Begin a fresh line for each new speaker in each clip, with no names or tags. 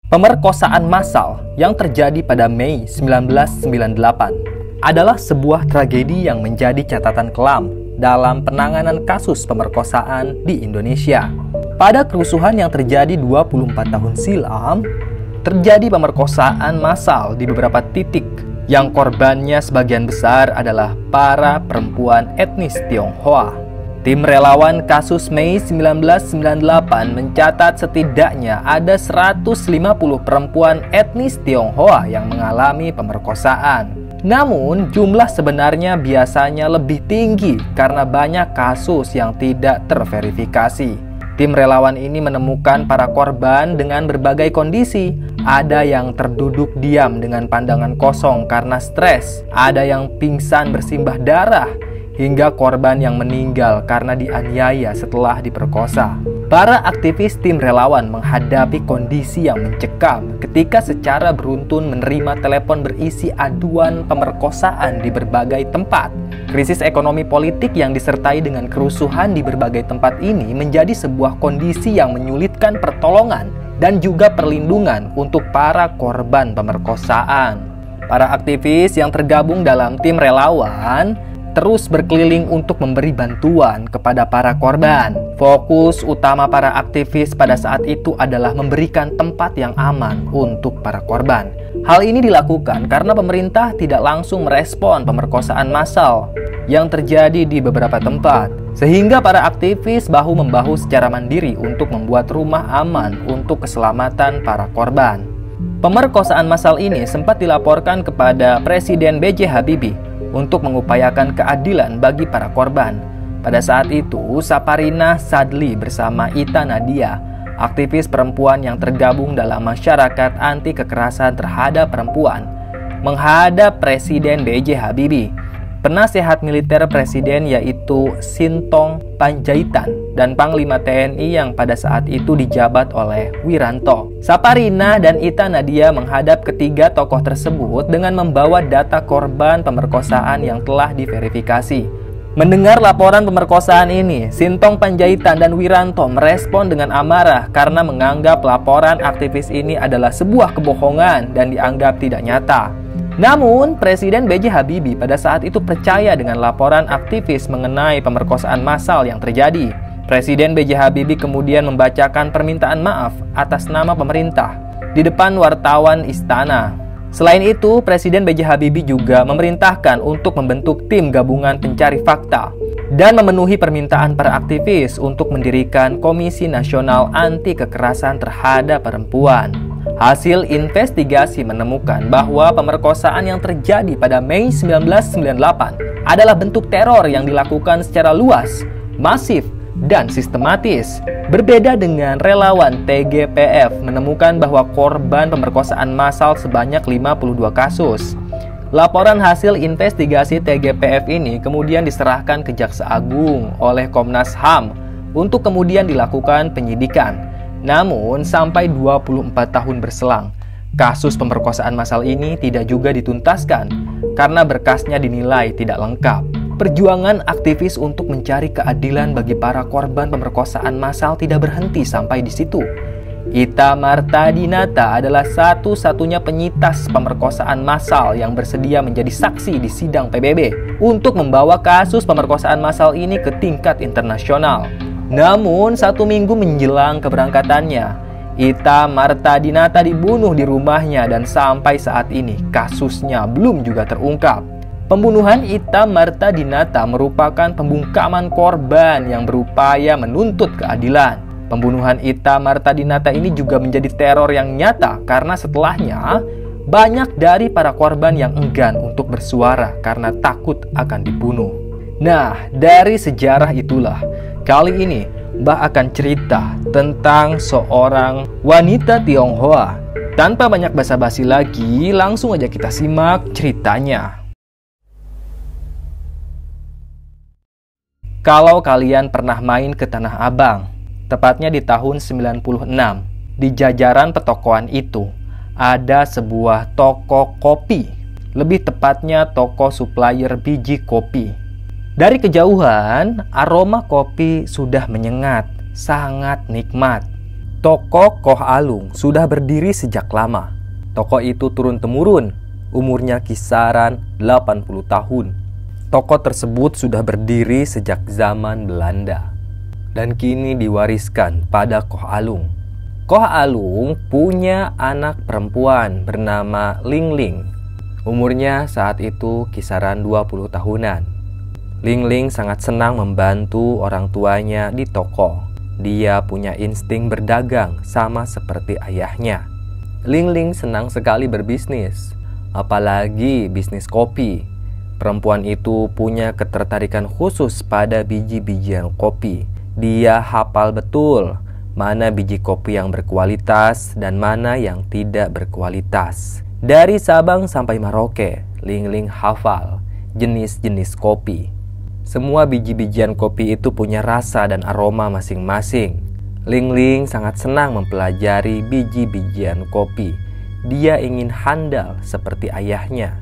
Pemerkosaan massal yang terjadi pada Mei 1998 adalah sebuah tragedi yang menjadi catatan kelam dalam penanganan kasus pemerkosaan di Indonesia. Pada kerusuhan yang terjadi 24 tahun silam, terjadi pemerkosaan massal di beberapa titik yang korbannya sebagian besar adalah para perempuan etnis Tionghoa. Tim relawan kasus Mei 1998 mencatat setidaknya ada 150 perempuan etnis Tionghoa yang mengalami pemerkosaan. Namun, jumlah sebenarnya biasanya lebih tinggi karena banyak kasus yang tidak terverifikasi. Tim relawan ini menemukan para korban dengan berbagai kondisi. Ada yang terduduk diam dengan pandangan kosong karena stres, ada yang pingsan bersimbah darah, hingga korban yang meninggal karena dianiaya setelah diperkosa. Para aktivis tim relawan menghadapi kondisi yang mencekam ketika secara beruntun menerima telepon berisi aduan pemerkosaan di berbagai tempat. Krisis ekonomi politik yang disertai dengan kerusuhan di berbagai tempat ini menjadi sebuah kondisi yang menyulitkan pertolongan dan juga perlindungan untuk para korban pemerkosaan. Para aktivis yang tergabung dalam tim relawan terus berkeliling untuk memberi bantuan kepada para korban. Fokus utama para aktivis pada saat itu adalah memberikan tempat yang aman untuk para korban. Hal ini dilakukan karena pemerintah tidak langsung merespon pemerkosaan massal yang terjadi di beberapa tempat, sehingga para aktivis bahu-membahu secara mandiri untuk membuat rumah aman untuk keselamatan para korban. Pemerkosaan massal ini sempat dilaporkan kepada Presiden B.J. Habibie untuk mengupayakan keadilan bagi para korban. Pada saat itu, Saparinah Sadli bersama Ita Nadia, aktivis perempuan yang tergabung dalam masyarakat anti kekerasan terhadap perempuan, menghadap Presiden B.J. Habibie. Penasehat militer Presiden yaitu Sintong Panjaitan dan Panglima TNI yang pada saat itu dijabat oleh Wiranto. Saparinah dan Ita Nadia menghadap ketiga tokoh tersebut dengan membawa data korban pemerkosaan yang telah diverifikasi. Mendengar laporan pemerkosaan ini, Sintong Panjaitan dan Wiranto merespon dengan amarah karena menganggap laporan aktivis ini adalah sebuah kebohongan dan dianggap tidak nyata. Namun, Presiden B.J. Habibie pada saat itu percaya dengan laporan aktivis mengenai pemerkosaan massal yang terjadi. Presiden B.J. Habibie kemudian membacakan permintaan maaf atas nama pemerintah di depan wartawan istana. Selain itu, Presiden B.J. Habibie juga memerintahkan untuk membentuk tim gabungan pencari fakta dan memenuhi permintaan para aktivis untuk mendirikan Komisi Nasional Anti Kekerasan Terhadap Perempuan. Hasil investigasi menemukan bahwa pemerkosaan yang terjadi pada Mei 1998 adalah bentuk teror yang dilakukan secara luas, masif, dan sistematis. Berbeda dengan relawan TGPF menemukan bahwa korban pemerkosaan massal sebanyak 52 kasus. Laporan hasil investigasi TGPF ini kemudian diserahkan ke Jaksa Agung oleh Komnas HAM untuk kemudian dilakukan penyidikan. Namun, sampai 24 tahun berselang, kasus pemerkosaan massal ini tidak juga dituntaskan karena berkasnya dinilai tidak lengkap. Perjuangan aktivis untuk mencari keadilan bagi para korban pemerkosaan massal tidak berhenti sampai di situ. Ita Martadinata adalah satu-satunya penyintas pemerkosaan massal yang bersedia menjadi saksi di sidang PBB untuk membawa kasus pemerkosaan massal ini ke tingkat internasional. Namun, 1 minggu menjelang keberangkatannya, Ita Martadinata dibunuh di rumahnya dan sampai saat ini kasusnya belum juga terungkap. Pembunuhan Ita Martadinata merupakan pembungkaman korban yang berupaya menuntut keadilan. Pembunuhan Ita Martadinata ini juga menjadi teror yang nyata karena setelahnya banyak dari para korban yang enggan untuk bersuara karena takut akan dibunuh. Nah, dari sejarah itulah kali ini Mbah akan cerita tentang seorang wanita Tionghoa. Tanpa banyak basa-basi lagi, langsung aja kita simak ceritanya. Kalau kalian pernah main ke Tanah Abang, tepatnya di tahun 96, di jajaran petokoan itu ada sebuah toko kopi. Lebih tepatnya toko supplier biji kopi. Dari kejauhan, aroma kopi sudah menyengat, sangat nikmat. Toko Koh Alung sudah berdiri sejak lama. Toko itu turun-temurun, umurnya kisaran 80 tahun. Toko tersebut sudah berdiri sejak zaman Belanda dan kini diwariskan pada Koh Alung. Koh Alung punya anak perempuan bernama Ling Ling. Umurnya saat itu kisaran 20 tahunan. Ling Ling sangat senang membantu orang tuanya di toko. Dia punya insting berdagang sama seperti ayahnya. Ling Ling senang sekali berbisnis, apalagi bisnis kopi. Perempuan itu punya ketertarikan khusus pada biji-bijian kopi. Dia hafal betul mana biji kopi yang berkualitas dan mana yang tidak berkualitas. Dari Sabang sampai Merauke, Ling Ling hafal jenis-jenis kopi. Semua biji-bijian kopi itu punya rasa dan aroma masing-masing. Ling Ling sangat senang mempelajari biji-bijian kopi. Dia ingin handal seperti ayahnya.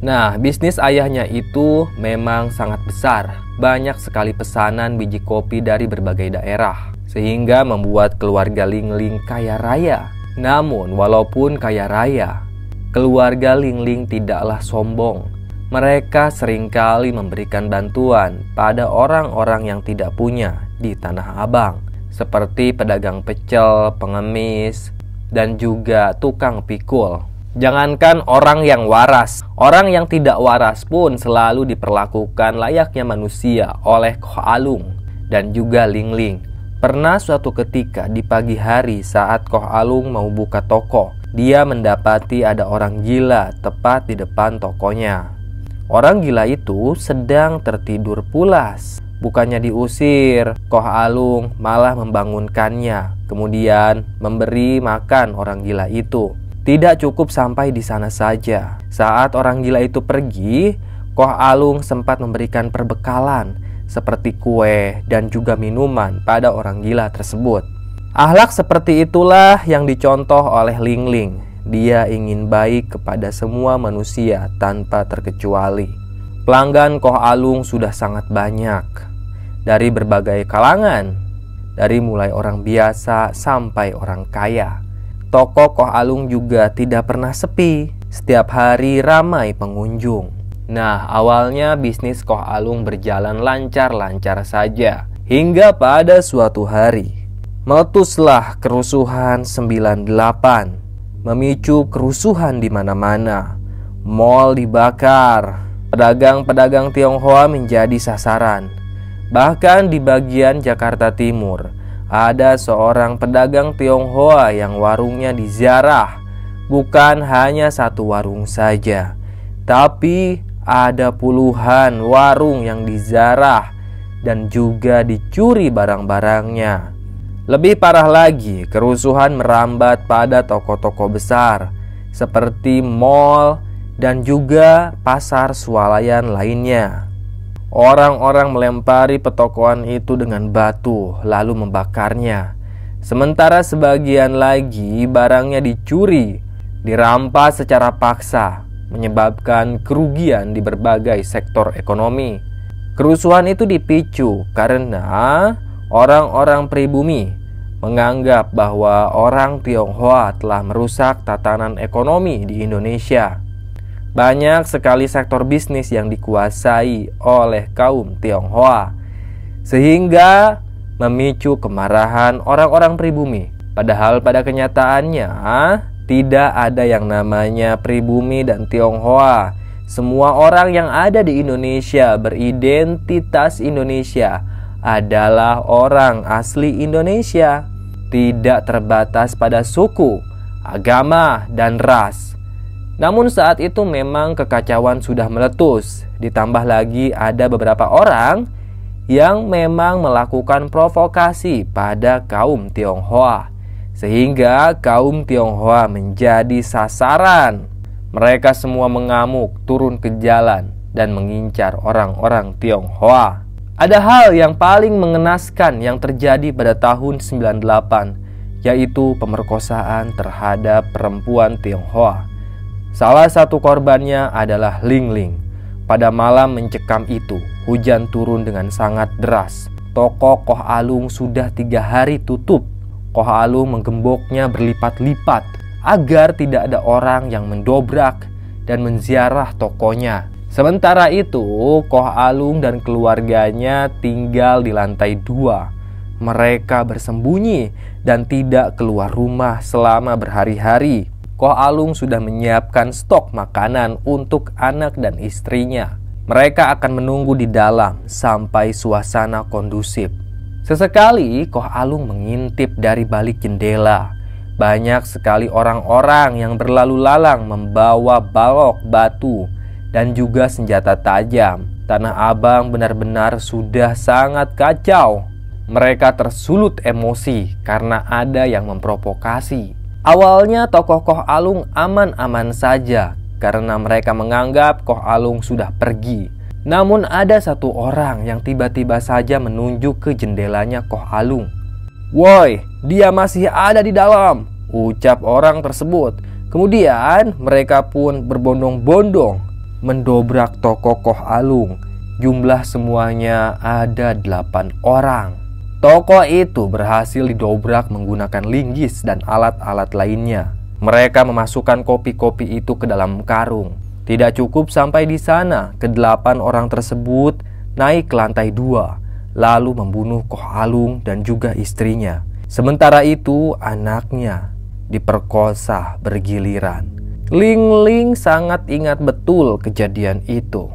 Nah, bisnis ayahnya itu memang sangat besar. Banyak sekali pesanan biji kopi dari berbagai daerah, sehingga membuat keluarga Ling Ling kaya raya. Namun, walaupun kaya raya, keluarga Ling Ling tidaklah sombong. Mereka seringkali memberikan bantuan pada orang-orang yang tidak punya di Tanah Abang, seperti pedagang pecel, pengemis, dan juga tukang pikul. Jangankan orang yang waras, orang yang tidak waras pun selalu diperlakukan layaknya manusia oleh Koh Alung dan juga Ling Ling. Pernah suatu ketika di pagi hari saat Koh Alung mau buka toko, dia mendapati ada orang gila tepat di depan tokonya. Orang gila itu sedang tertidur pulas. Bukannya diusir, Koh Alung malah membangunkannya, kemudian memberi makan orang gila itu. Tidak cukup sampai di sana saja. Saat orang gila itu pergi, Koh Alung sempat memberikan perbekalan seperti kue dan juga minuman pada orang gila tersebut. Akhlak seperti itulah yang dicontoh oleh Ling Ling. Dia ingin baik kepada semua manusia tanpa terkecuali. Pelanggan Koh Alung sudah sangat banyak, dari berbagai kalangan, dari mulai orang biasa sampai orang kaya. Toko Koh Alung juga tidak pernah sepi, setiap hari ramai pengunjung. Nah, awalnya bisnis Koh Alung berjalan lancar-lancar saja, hingga pada suatu hari meletuslah kerusuhan 98. Memicu kerusuhan di mana-mana. Mal dibakar, pedagang-pedagang Tionghoa menjadi sasaran. Bahkan di bagian Jakarta Timur, ada seorang pedagang Tionghoa yang warungnya diziarah. Bukan hanya satu warung saja, tapi ada puluhan warung yang diziarah dan juga dicuri barang-barangnya. Lebih parah lagi, kerusuhan merambat pada toko-toko besar seperti mal dan juga pasar swalayan lainnya. Orang-orang melempari petokoan itu dengan batu lalu membakarnya. Sementara sebagian lagi barangnya dicuri, dirampas secara paksa, menyebabkan kerugian di berbagai sektor ekonomi. Kerusuhan itu dipicu karena orang-orang pribumi menganggap bahwa orang Tionghoa telah merusak tatanan ekonomi di Indonesia. Banyak sekali sektor bisnis yang dikuasai oleh kaum Tionghoa, sehingga memicu kemarahan orang-orang pribumi. Padahal pada kenyataannya tidak ada yang namanya pribumi dan Tionghoa. Semua orang yang ada di Indonesia beridentitas Indonesia adalah orang asli Indonesia, tidak terbatas pada suku, agama, dan ras. Namun saat itu memang kekacauan sudah meletus. Ditambah lagi ada beberapa orang yang memang melakukan provokasi pada kaum Tionghoa, sehingga kaum Tionghoa menjadi sasaran. Mereka semua mengamuk, turun ke jalan, dan mengincar orang-orang Tionghoa. Ada hal yang paling mengenaskan yang terjadi pada tahun 98, yaitu pemerkosaan terhadap perempuan Tionghoa. Salah satu korbannya adalah Ling Ling. Pada malam mencekam itu, hujan turun dengan sangat deras. Toko Koh Alung sudah 3 hari tutup. Koh Alung menggemboknya berlipat-lipat agar tidak ada orang yang mendobrak dan menziarah tokonya. Sementara itu, Koh Alung dan keluarganya tinggal di lantai 2. Mereka bersembunyi dan tidak keluar rumah selama berhari-hari. Koh Alung sudah menyiapkan stok makanan untuk anak dan istrinya. Mereka akan menunggu di dalam sampai suasana kondusif. Sesekali Koh Alung mengintip dari balik jendela. Banyak sekali orang-orang yang berlalu lalang membawa balok, batu, dan juga senjata tajam. Tanah Abang benar-benar sudah sangat kacau. Mereka tersulut emosi karena ada yang memprovokasi. Awalnya tokoh Koh Alung aman-aman saja karena mereka menganggap Koh Alung sudah pergi. Namun ada satu orang yang tiba-tiba saja menunjuk ke jendelanya Koh Alung. "Woi, dia masih ada di dalam," ucap orang tersebut. Kemudian mereka pun berbondong-bondong mendobrak toko Koh Alung. Jumlah semuanya ada 8 orang. Toko itu berhasil didobrak menggunakan linggis dan alat-alat lainnya. Mereka memasukkan kopi-kopi itu ke dalam karung. Tidak cukup sampai di sana, ke-8 orang tersebut naik ke lantai 2, lalu membunuh Koh Alung dan juga istrinya. Sementara itu, anaknya diperkosa bergiliran. Ling Ling sangat ingat betul kejadian itu.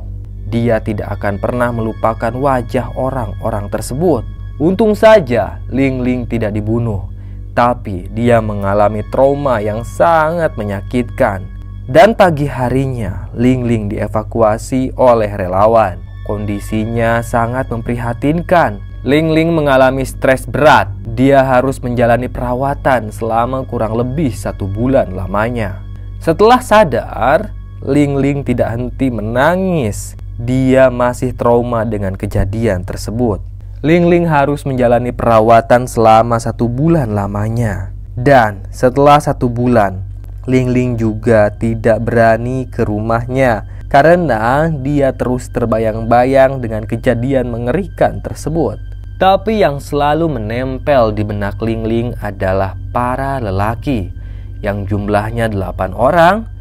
Dia tidak akan pernah melupakan wajah orang-orang tersebut. Untung saja Ling Ling tidak dibunuh, tapi dia mengalami trauma yang sangat menyakitkan. Dan pagi harinya, Ling Ling dievakuasi oleh relawan. Kondisinya sangat memprihatinkan. Ling Ling mengalami stres berat. Dia harus menjalani perawatan selama kurang lebih 1 bulan lamanya. Setelah sadar, Ling Ling tidak henti menangis. Dia masih trauma dengan kejadian tersebut. Ling Ling harus menjalani perawatan selama 1 bulan lamanya. Dan setelah 1 bulan, Ling Ling juga tidak berani ke rumahnya karena dia terus terbayang-bayang dengan kejadian mengerikan tersebut. Tapi yang selalu menempel di benak Ling Ling adalah para lelaki yang jumlahnya 8 orang.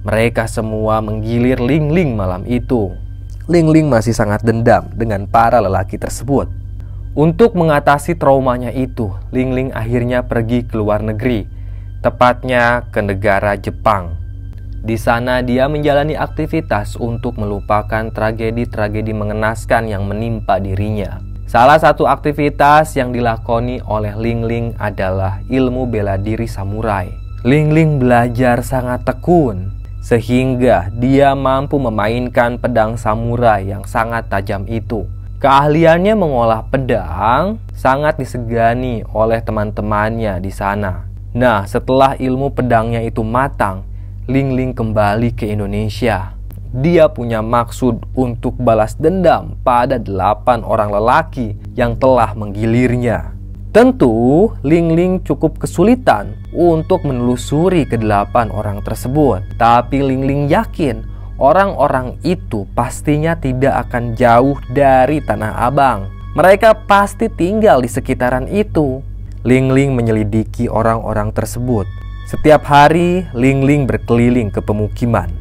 Mereka semua menggilir Ling Ling malam itu. Ling Ling masih sangat dendam dengan para lelaki tersebut. Untuk mengatasi traumanya itu, Ling Ling akhirnya pergi ke luar negeri, tepatnya ke negara Jepang. Di sana dia menjalani aktivitas untuk melupakan tragedi-tragedi mengenaskan yang menimpa dirinya. Salah satu aktivitas yang dilakoni oleh Ling Ling adalah ilmu bela diri samurai. Ling Ling belajar sangat tekun, sehingga dia mampu memainkan pedang samurai yang sangat tajam itu. Keahliannya mengolah pedang sangat disegani oleh teman-temannya di sana. Nah, setelah ilmu pedangnya itu matang, Ling Ling kembali ke Indonesia. Dia punya maksud untuk balas dendam pada 8 orang lelaki yang telah menggilirnya. Tentu, Ling Ling cukup kesulitan untuk menelusuri ke-8 orang tersebut. Tapi Ling Ling yakin orang-orang itu pastinya tidak akan jauh dari Tanah Abang. Mereka pasti tinggal di sekitaran itu. Ling Ling menyelidiki orang-orang tersebut. Setiap hari, Ling Ling berkeliling ke pemukiman,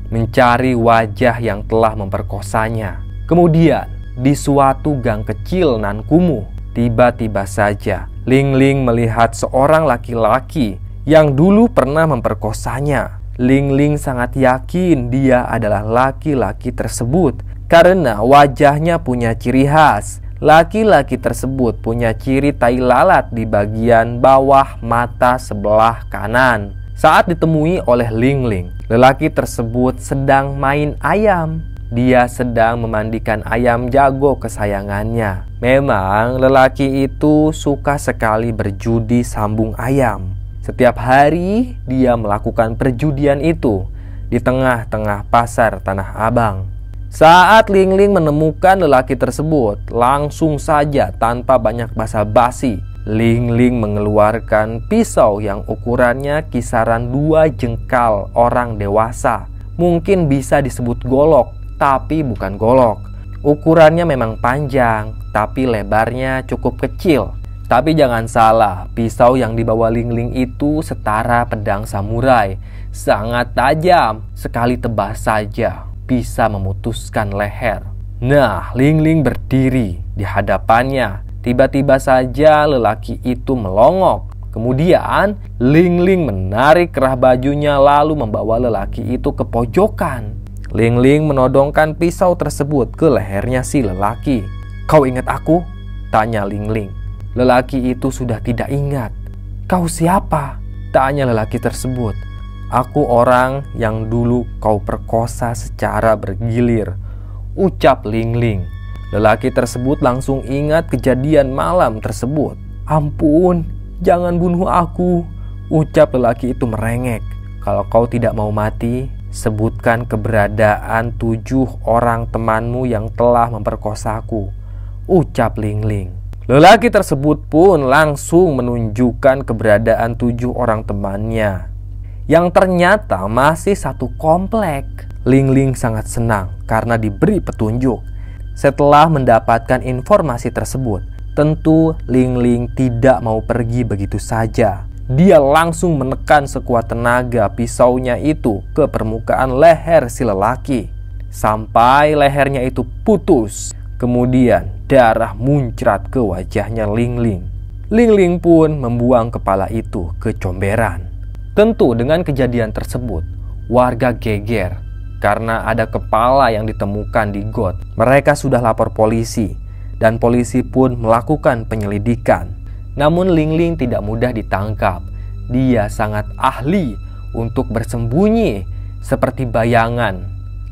mencari wajah yang telah memperkosanya. Kemudian, di suatu gang kecil nan kumuh, tiba-tiba saja Ling Ling melihat seorang laki-laki yang dulu pernah memperkosanya. Ling Ling sangat yakin dia adalah laki-laki tersebut karena wajahnya punya ciri khas. Laki-laki tersebut punya ciri tai lalat di bagian bawah mata sebelah kanan. Saat ditemui oleh Ling Ling, lelaki tersebut sedang main ayam. Dia sedang memandikan ayam jago kesayangannya. Memang lelaki itu suka sekali berjudi sambung ayam. Setiap hari dia melakukan perjudian itu di tengah-tengah pasar Tanah Abang. Saat Ling Ling menemukan lelaki tersebut, langsung saja tanpa banyak basa-basi, Ling Ling mengeluarkan pisau yang ukurannya kisaran 2 jengkal orang dewasa. Mungkin bisa disebut golok, tapi bukan golok. Ukurannya memang panjang, tapi lebarnya cukup kecil. Tapi jangan salah, pisau yang dibawa Ling Ling itu setara pedang samurai. Sangat tajam, sekali tebas saja bisa memutuskan leher. Nah, Ling Ling berdiri di hadapannya. Tiba-tiba saja lelaki itu melongok. Kemudian Ling Ling menarik kerah bajunya lalu membawa lelaki itu ke pojokan. Ling Ling menodongkan pisau tersebut ke lehernya si lelaki. "Kau ingat aku?" tanya Ling Ling. Lelaki itu sudah tidak ingat. "Kau siapa?" tanya lelaki tersebut. "Aku orang yang dulu kau perkosa secara bergilir," ucap Ling Ling. Lelaki tersebut langsung ingat kejadian malam tersebut. "Ampun, jangan bunuh aku," ucap lelaki itu merengek. "Kalau kau tidak mau mati, sebutkan keberadaan 7 orang temanmu yang telah memperkosaku," ucap Ling Ling. Lelaki tersebut pun langsung menunjukkan keberadaan 7 orang temannya, yang ternyata masih satu komplek. Ling Ling sangat senang karena diberi petunjuk. Setelah mendapatkan informasi tersebut, tentu Ling Ling tidak mau pergi begitu saja. Dia langsung menekan sekuat tenaga pisaunya itu ke permukaan leher si lelaki, sampai lehernya itu putus. Kemudian darah muncrat ke wajahnya Ling Ling. Ling Ling pun membuang kepala itu ke comberan. Tentu dengan kejadian tersebut, warga geger karena ada kepala yang ditemukan di got. Mereka sudah lapor polisi dan polisi pun melakukan penyelidikan. Namun Ling Ling tidak mudah ditangkap. Dia sangat ahli untuk bersembunyi seperti bayangan,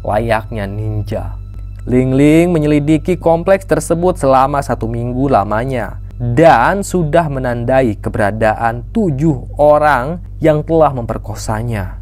layaknya ninja. Ling Ling menyelidiki kompleks tersebut selama 1 minggu lamanya dan sudah menandai keberadaan 7 orang yang telah memperkosanya.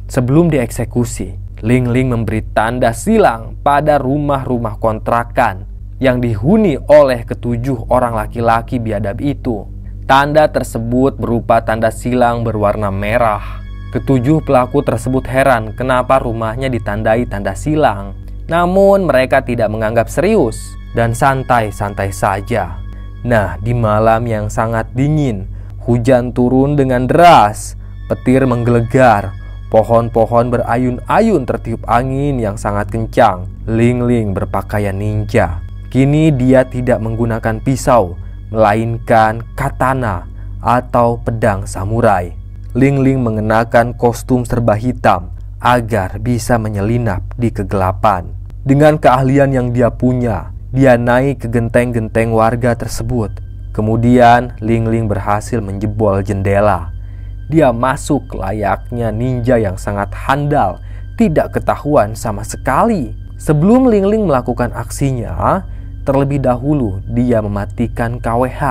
Sebelum dieksekusi, Ling Ling memberi tanda silang pada rumah-rumah kontrakan yang dihuni oleh ke-7 orang laki-laki biadab itu. Tanda tersebut berupa tanda silang berwarna merah. Ke-7 pelaku tersebut heran kenapa rumahnya ditandai tanda silang. Namun mereka tidak menganggap serius dan santai-santai saja. Nah, di malam yang sangat dingin, hujan turun dengan deras, petir menggelegar, pohon-pohon berayun-ayun tertiup angin yang sangat kencang. Ling Ling berpakaian ninja. Kini dia tidak menggunakan pisau, melainkan katana atau pedang samurai. Ling Ling mengenakan kostum serba hitam agar bisa menyelinap di kegelapan. Dengan keahlian yang dia punya, dia naik ke genteng-genteng warga tersebut. Kemudian Ling Ling berhasil menjebol jendela. Dia masuk layaknya ninja yang sangat handal, tidak ketahuan sama sekali. Sebelum Ling Ling melakukan aksinya, terlebih dahulu dia mematikan KWH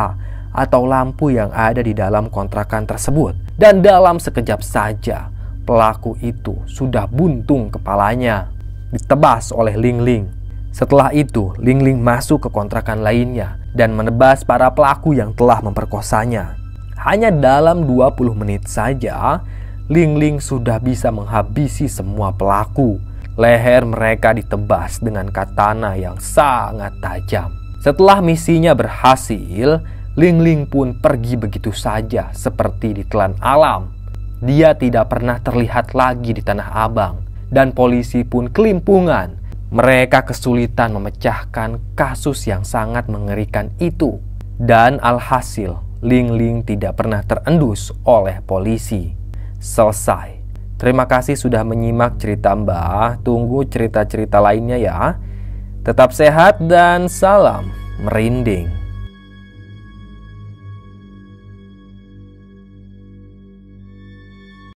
atau lampu yang ada di dalam kontrakan tersebut. Dan dalam sekejap saja, pelaku itu sudah buntung kepalanya, ditebas oleh Ling Ling. Setelah itu, Ling Ling masuk ke kontrakan lainnya dan menebas para pelaku yang telah memperkosanya. Hanya dalam 20 menit saja, Ling Ling sudah bisa menghabisi semua pelaku. Leher mereka ditebas dengan katana yang sangat tajam. Setelah misinya berhasil, Ling Ling pun pergi begitu saja seperti ditelan alam. Dia tidak pernah terlihat lagi di Tanah Abang dan polisi pun kelimpungan. Mereka kesulitan memecahkan kasus yang sangat mengerikan itu. Dan alhasil, Ling Ling tidak pernah terendus oleh polisi. Selesai. Terima kasih sudah menyimak cerita Mbah. Tunggu cerita-cerita lainnya ya. Tetap sehat dan salam merinding.